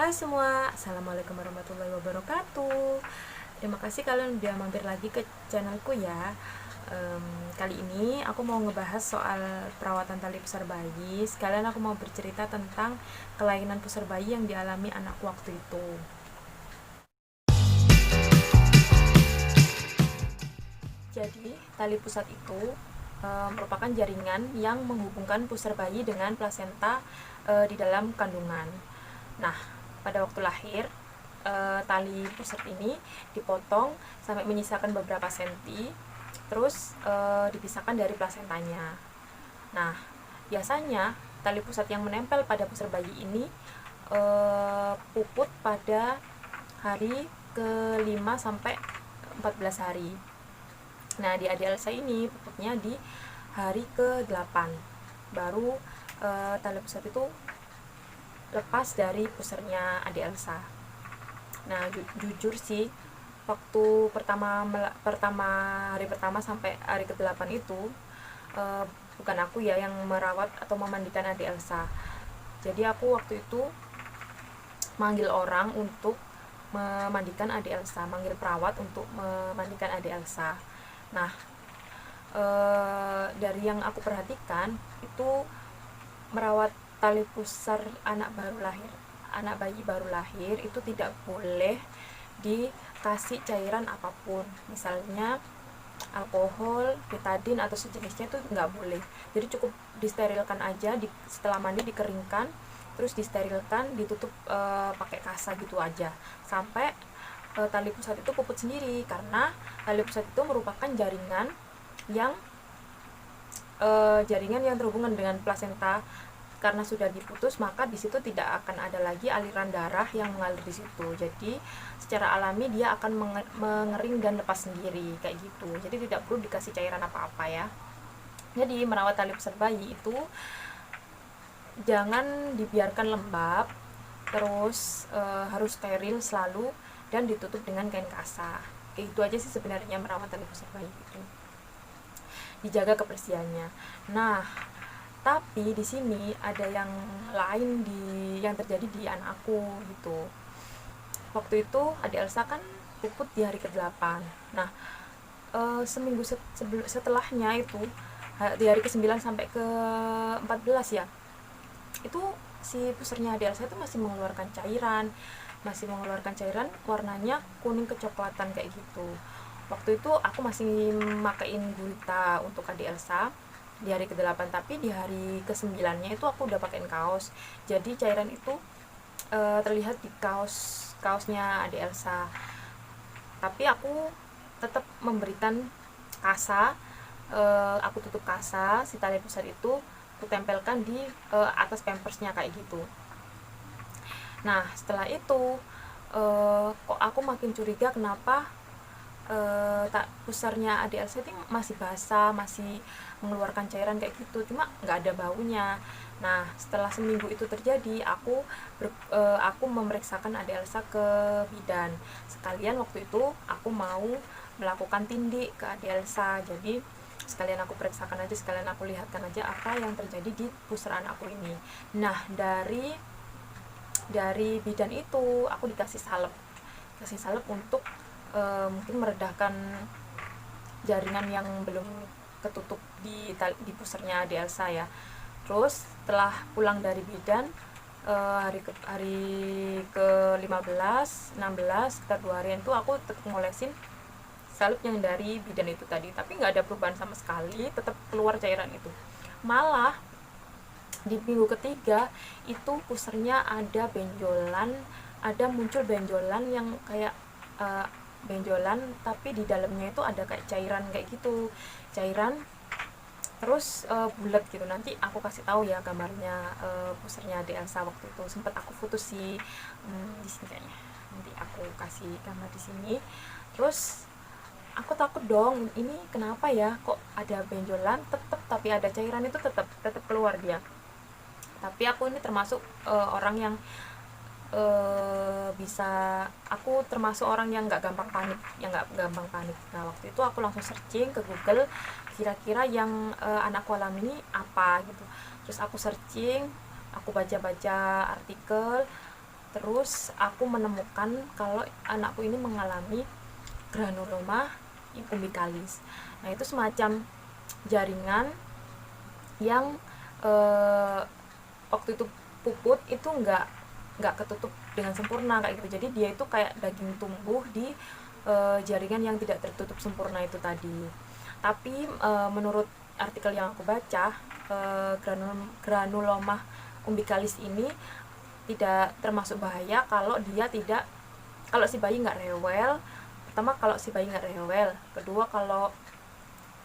Hai semua, Assalamualaikum warahmatullahi wabarakatuh. Terima kasih kalian udah mampir lagi ke channelku ya. Kali ini aku mau ngebahas soal perawatan tali pusar bayi. Sekalian aku mau bercerita tentang kelainan pusar bayi yang dialami anakku waktu itu. Jadi, tali pusat itu merupakan jaringan yang menghubungkan pusar bayi dengan plasenta di dalam kandungan. Nah, pada waktu lahir, tali pusat ini dipotong sampai menyisakan beberapa senti, terus dipisahkan dari plasentanya. Nah, biasanya tali pusat yang menempel pada pusar bayi ini puput pada hari ke-5 sampai 14 hari. Nah, di adik Elsa ini puputnya di hari ke-8. Baru tali pusat itu lepas dari pusarnya adik Elsa. Nah, jujur sih, waktu hari pertama sampai hari ke-8 itu bukan aku ya yang merawat atau memandikan adik Elsa. Jadi aku waktu itu manggil orang untuk memandikan adik Elsa, manggil perawat untuk memandikan adik Elsa. Nah, dari yang aku perhatikan itu merawat tali pusar anak bayi baru lahir itu tidak boleh dikasih cairan apapun, misalnya alkohol, betadin atau sejenisnya, itu nggak boleh. Jadi cukup disterilkan aja, setelah mandi dikeringkan, terus disterilkan, ditutup pakai kasa gitu aja sampai tali pusat itu puput sendiri, karena tali pusat itu merupakan jaringan yang terhubungan dengan plasenta. Karena sudah diputus, maka di situ tidak akan ada lagi aliran darah yang mengalir di situ. Jadi secara alami dia akan mengering dan lepas sendiri kayak gitu. Jadi tidak perlu dikasih cairan apa-apa ya. Jadi merawat tali pusar bayi itu jangan dibiarkan lembab, terus harus steril selalu dan ditutup dengan kain kasa. Kayak gitu aja sih sebenarnya merawat tali pusar bayi itu. Dijaga kebersihannya. Nah, tapi di sini ada yang lain yang terjadi di anakku gitu. Waktu itu adik Elsa kan puput di hari ke-8. Nah, seminggu setelahnya itu di hari ke-9 sampai ke-14 ya, itu si pusarnya adik Elsa itu masih mengeluarkan cairan warnanya kuning kecoklatan kayak gitu. Waktu itu aku masih makain gurita untuk adik Elsa di hari ke-8, tapi di hari ke-9-nya itu aku udah pakein kaos. Jadi cairan itu terlihat di kaosnya adik Elsa. Tapi aku tetap memberikan kasa, aku tutup kasa si tali pusar itu, aku tempelkan di atas pampersnya kayak gitu. Nah, setelah itu kok aku makin curiga kenapa pusarnya adik Elsa itu masih basah, masih mengeluarkan cairan kayak gitu, cuma nggak ada baunya. Nah, setelah seminggu itu terjadi, aku memeriksakan adik Elsa ke bidan. Sekalian waktu itu aku mau melakukan tindik ke adik Elsa, jadi sekalian aku periksakan aja, sekalian aku lihatkan aja apa yang terjadi di pusar anakku ini. Nah, dari bidan itu aku dikasih salep untuk mungkin meredahkan jaringan yang belum ketutup di pusarnya di Elsa ya. Terus setelah pulang dari bidan, hari ke 15 16 sekitar 2 harian tuh aku tetap ngolesin salep yang dari bidan itu tadi, tapi nggak ada perubahan sama sekali, tetap keluar cairan itu. Malah di minggu ketiga itu pusarnya ada muncul benjolan yang kayak benjolan, tapi di dalamnya itu ada kayak cairan kayak gitu, cairan terus bulat gitu. Nanti aku kasih tahu ya gambarnya pusarnya di Elsa waktu itu, sempat aku foto sih di sini kayaknya, nanti aku kasih gambar di sini. Terus aku takut dong, ini kenapa ya kok ada benjolan tetap, tapi ada cairan itu tetap keluar dia. Tapi aku ini termasuk orang yang aku termasuk orang yang nggak gampang panik. Nah, waktu itu aku langsung searching ke Google, kira-kira yang anakku alami ini apa gitu. Terus aku searching, aku baca-baca artikel, Terus aku menemukan kalau anakku ini mengalami granuloma umbilicalis. Nah, itu semacam jaringan yang waktu itu puput itu nggak ketutup dengan sempurna kayak gitu. Jadi dia itu kayak daging tumbuh di jaringan yang tidak tertutup sempurna itu tadi. Tapi menurut artikel yang aku baca, granuloma umbilicalis ini tidak termasuk bahaya kalau si bayi nggak rewel. Pertama, kalau si bayi nggak rewel. Kedua, kalau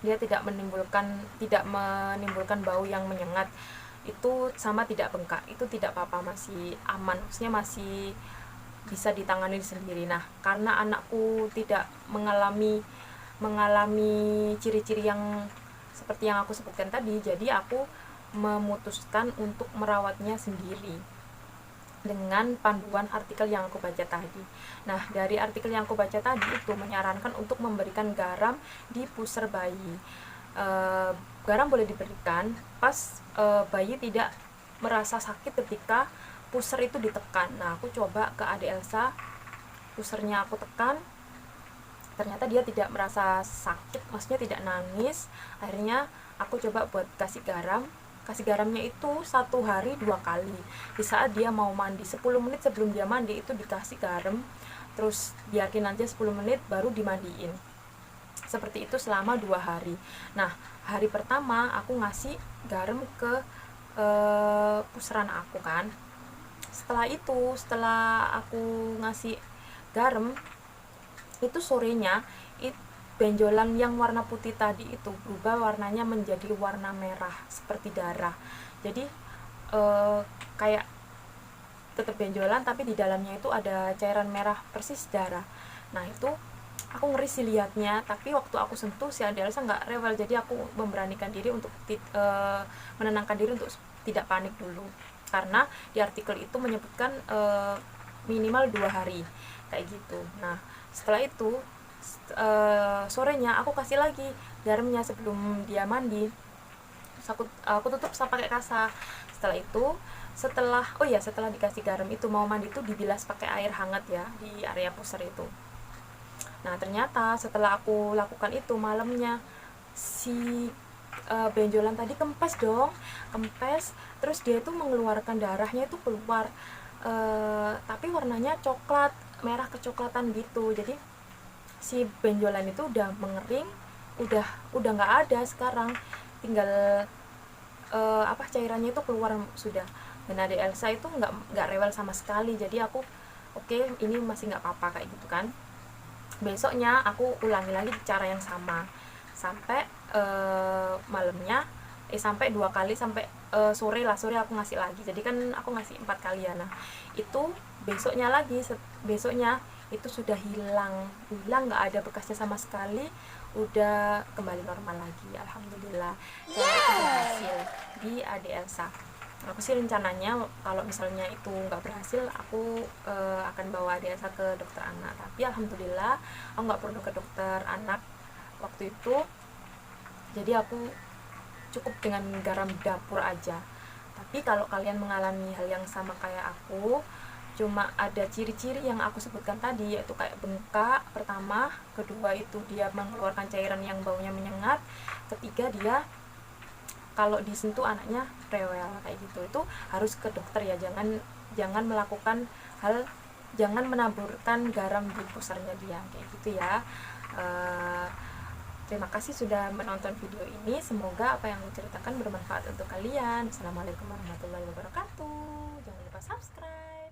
dia tidak menimbulkan bau yang menyengat, itu sama tidak bengkak, itu tidak apa-apa, masih aman, maksudnya masih bisa ditangani sendiri. Nah, karena anakku tidak mengalami ciri-ciri yang seperti yang aku sebutkan tadi, jadi aku memutuskan untuk merawatnya sendiri dengan panduan artikel yang aku baca tadi. Nah, dari artikel yang aku baca tadi itu menyarankan untuk memberikan garam di pusar bayi. Garam boleh diberikan pas bayi tidak merasa sakit ketika pusar itu ditekan. Nah, aku coba ke adik Elsa, pusarnya aku tekan, ternyata dia tidak merasa sakit, maksudnya tidak nangis. Akhirnya aku coba buat kasih garam. Kasih garamnya itu 1 hari 2 kali. Di saat dia mau mandi, 10 menit sebelum dia mandi itu dikasih garam, terus biarkin aja 10 menit baru dimandiin. Seperti itu selama 2 hari. Nah, hari pertama aku ngasih garam ke pusaran aku kan. Setelah aku ngasih garam, itu sorenya benjolan yang warna putih tadi itu berubah warnanya menjadi warna merah seperti darah. Jadi kayak tetap benjolan tapi di dalamnya itu ada cairan merah persis darah. Nah, itu aku ngeri sih liatnya, tapi waktu aku sentuh si Adelsa nggak rewel, jadi aku memberanikan diri untuk menenangkan diri untuk tidak panik dulu, karena di artikel itu menyebutkan minimal 2 hari kayak gitu. Nah, setelah itu sorenya aku kasih lagi garamnya sebelum dia mandi. Terus aku tutup pakai kasa. Setelah dikasih garam itu mau mandi tuh dibilas pakai air hangat ya di area pusar itu. Nah, ternyata setelah aku lakukan itu malamnya si benjolan tadi kempes, terus dia tuh mengeluarkan darahnya itu keluar, tapi warnanya coklat, merah kecoklatan gitu. Jadi si benjolan itu udah mengering, udah nggak ada sekarang, tinggal cairannya itu keluar sudah. Dan adik Elsa itu nggak rewel sama sekali, jadi aku oke, ini masih nggak apa-apa kayak gitu kan. Besoknya aku ulangi lagi cara yang sama sampai malamnya, sampai 2 kali, sampai sore aku ngasih lagi. Jadi kan aku ngasih 4 kali ya. Nah, itu besoknya itu sudah hilang, nggak ada bekasnya sama sekali, udah kembali normal lagi, alhamdulillah. Cara itu berhasil di adik Elsa. Aku sih rencananya kalau misalnya itu nggak berhasil, aku akan bawa adik Elsa ke dokter anak, tapi alhamdulillah aku nggak perlu ke dokter anak waktu itu. Jadi aku cukup dengan garam dapur aja. Tapi kalau kalian mengalami hal yang sama kayak aku, cuma ada ciri-ciri yang aku sebutkan tadi, yaitu kayak bengkak pertama, kedua itu dia mengeluarkan cairan yang baunya menyengat, ketiga dia kalau disentuh anaknya rewel kayak gitu, itu harus ke dokter ya. Jangan melakukan jangan menaburkan garam di pusarnya dia kayak gitu ya. Terima kasih sudah menonton video ini, semoga apa yang aku ceritakan bermanfaat untuk kalian. Assalamualaikum warahmatullahi wabarakatuh. Jangan lupa subscribe.